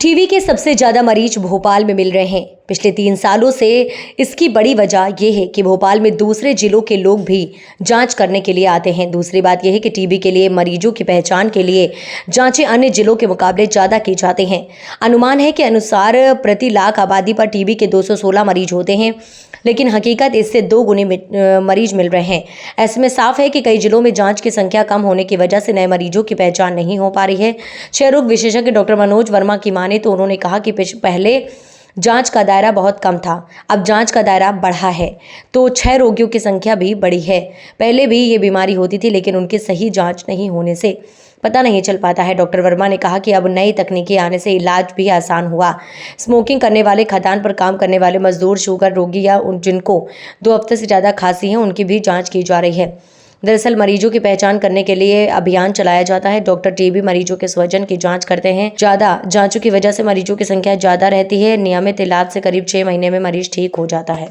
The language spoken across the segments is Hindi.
टीबी के सबसे ज़्यादा मरीज भोपाल में मिल रहे हैं। पिछले 3 सालों से इसकी बड़ी वजह यह है कि भोपाल में दूसरे जिलों के लोग भी जांच करने के लिए आते हैं। दूसरी बात यह है कि टीबी के लिए मरीजों की पहचान के लिए जांचें अन्य जिलों के मुकाबले ज़्यादा की जाती हैं। अनुमान है कि अनुसार प्रति लाख आबादी पर टीबी के 216 मरीज होते हैं, लेकिन हकीकत इससे 2 गुने मरीज मिल रहे हैं। ऐसे में साफ है कि कई जिलों में जांच की संख्या कम होने की वजह से नए मरीजों की पहचान नहीं हो पा रही है। क्षय रोग विशेषज्ञ डॉक्टर मनोज वर्मा की माने तो उन्होंने कहा कि पहले जांच का दायरा बहुत कम था, अब जांच का दायरा बढ़ा है तो क्षय रोगियों की संख्या भी बढ़ी है। पहले भी ये बीमारी होती थी, लेकिन उनकी सही जांच नहीं होने से पता नहीं चल पाता है। डॉक्टर वर्मा ने कहा कि अब नई तकनीकी आने से इलाज भी आसान हुआ। स्मोकिंग करने वाले, खदान पर काम करने वाले मजदूर, शुगर रोगी या जिनको 2 हफ्ते से ज़्यादा खांसी है, उनकी भी जांच की जा रही है। दरअसल मरीजों की पहचान करने के लिए अभियान चलाया जाता है। डॉक्टर टीबी मरीजों के स्वजन की जांच करते हैं। ज़्यादा जांचों की वजह से मरीजों की संख्या ज़्यादा रहती है। नियमित इलाज से करीब 6 महीने में मरीज ठीक हो जाता है।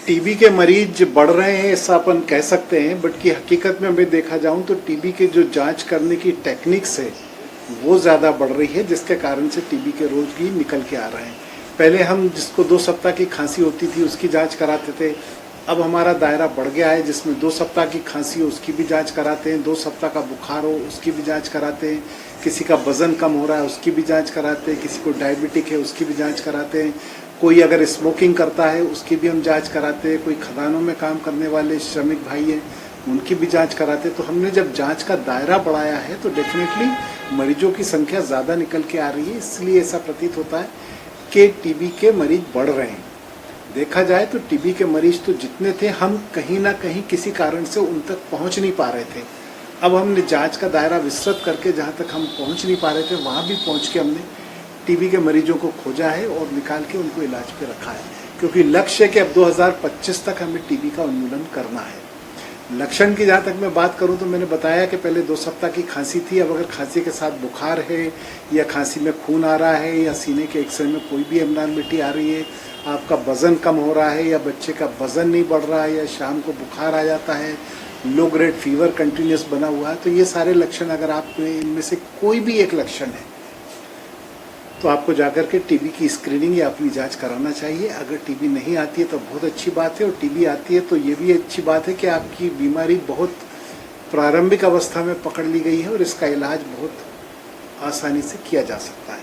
टीबी के मरीज बढ़ रहे हैं ऐसा अपन कह सकते हैं, बट की हकीकत में मैं देखा जाऊं तो टीबी के जो जांच करने की टेक्निक्स है वो ज़्यादा बढ़ रही है, जिसके कारण से टीबी के रोगी निकल के आ रहे हैं। पहले हम जिसको 2 सप्ताह की खांसी होती थी उसकी जांच कराते थे, अब हमारा दायरा बढ़ गया है जिसमें 2 सप्ताह की खांसी हो उसकी भी जांच कराते हैं, 2 सप्ताह का बुखार हो उसकी भी जांच कराते हैं, किसी का वजन कम हो रहा है उसकी भी जांच कराते हैं, किसी को डायबिटिक है उसकी भी जांच कराते हैं, कोई अगर स्मोकिंग करता है उसकी भी हम जांच कराते हैं, कोई खदानों में काम करने वाले श्रमिक भाई हैं उनकी भी जांच कराते हैं। तो हमने जब जांच का दायरा बढ़ाया है तो डेफिनेटली मरीजों की संख्या ज़्यादा निकल के आ रही है, इसलिए ऐसा प्रतीत होता है कि टीबी के मरीज बढ़ रहे हैं। देखा जाए तो टीबी के मरीज तो जितने थे, हम कहीं ना कहीं किसी कारण से उन तक पहुंच नहीं पा रहे थे। अब हमने जांच का दायरा विस्तृत करके जहां तक हम पहुंच नहीं पा रहे थे वहां भी पहुंच के हमने टीबी के मरीजों को खोजा है और निकाल के उनको इलाज पे रखा है, क्योंकि लक्ष्य है कि अब 2025 तक हमें टीबी का उन्मूलन करना है। लक्षण की जहाँ तक मैं बात करूँ तो मैंने बताया कि पहले 2 सप्ताह की खांसी थी, अब अगर खांसी के साथ बुखार है या खांसी में खून आ रहा है या सीने के एक्सरे में कोई भी एबनॉर्मलिटी आ रही है, आपका वजन कम हो रहा है या बच्चे का वजन नहीं बढ़ रहा है या शाम को बुखार आ जाता है, लो ग्रेड फीवर कंटिन्यूस बना हुआ है, तो ये सारे लक्षण अगर आप इनमें से कोई भी एक लक्षण है तो आपको जाकर के टीबी की स्क्रीनिंग या अपनी जांच कराना चाहिए। अगर टीबी नहीं आती है तो बहुत अच्छी बात है, और टीबी आती है तो ये भी अच्छी बात है कि आपकी बीमारी बहुत प्रारंभिक अवस्था में पकड़ ली गई है और इसका इलाज बहुत आसानी से किया जा सकता है।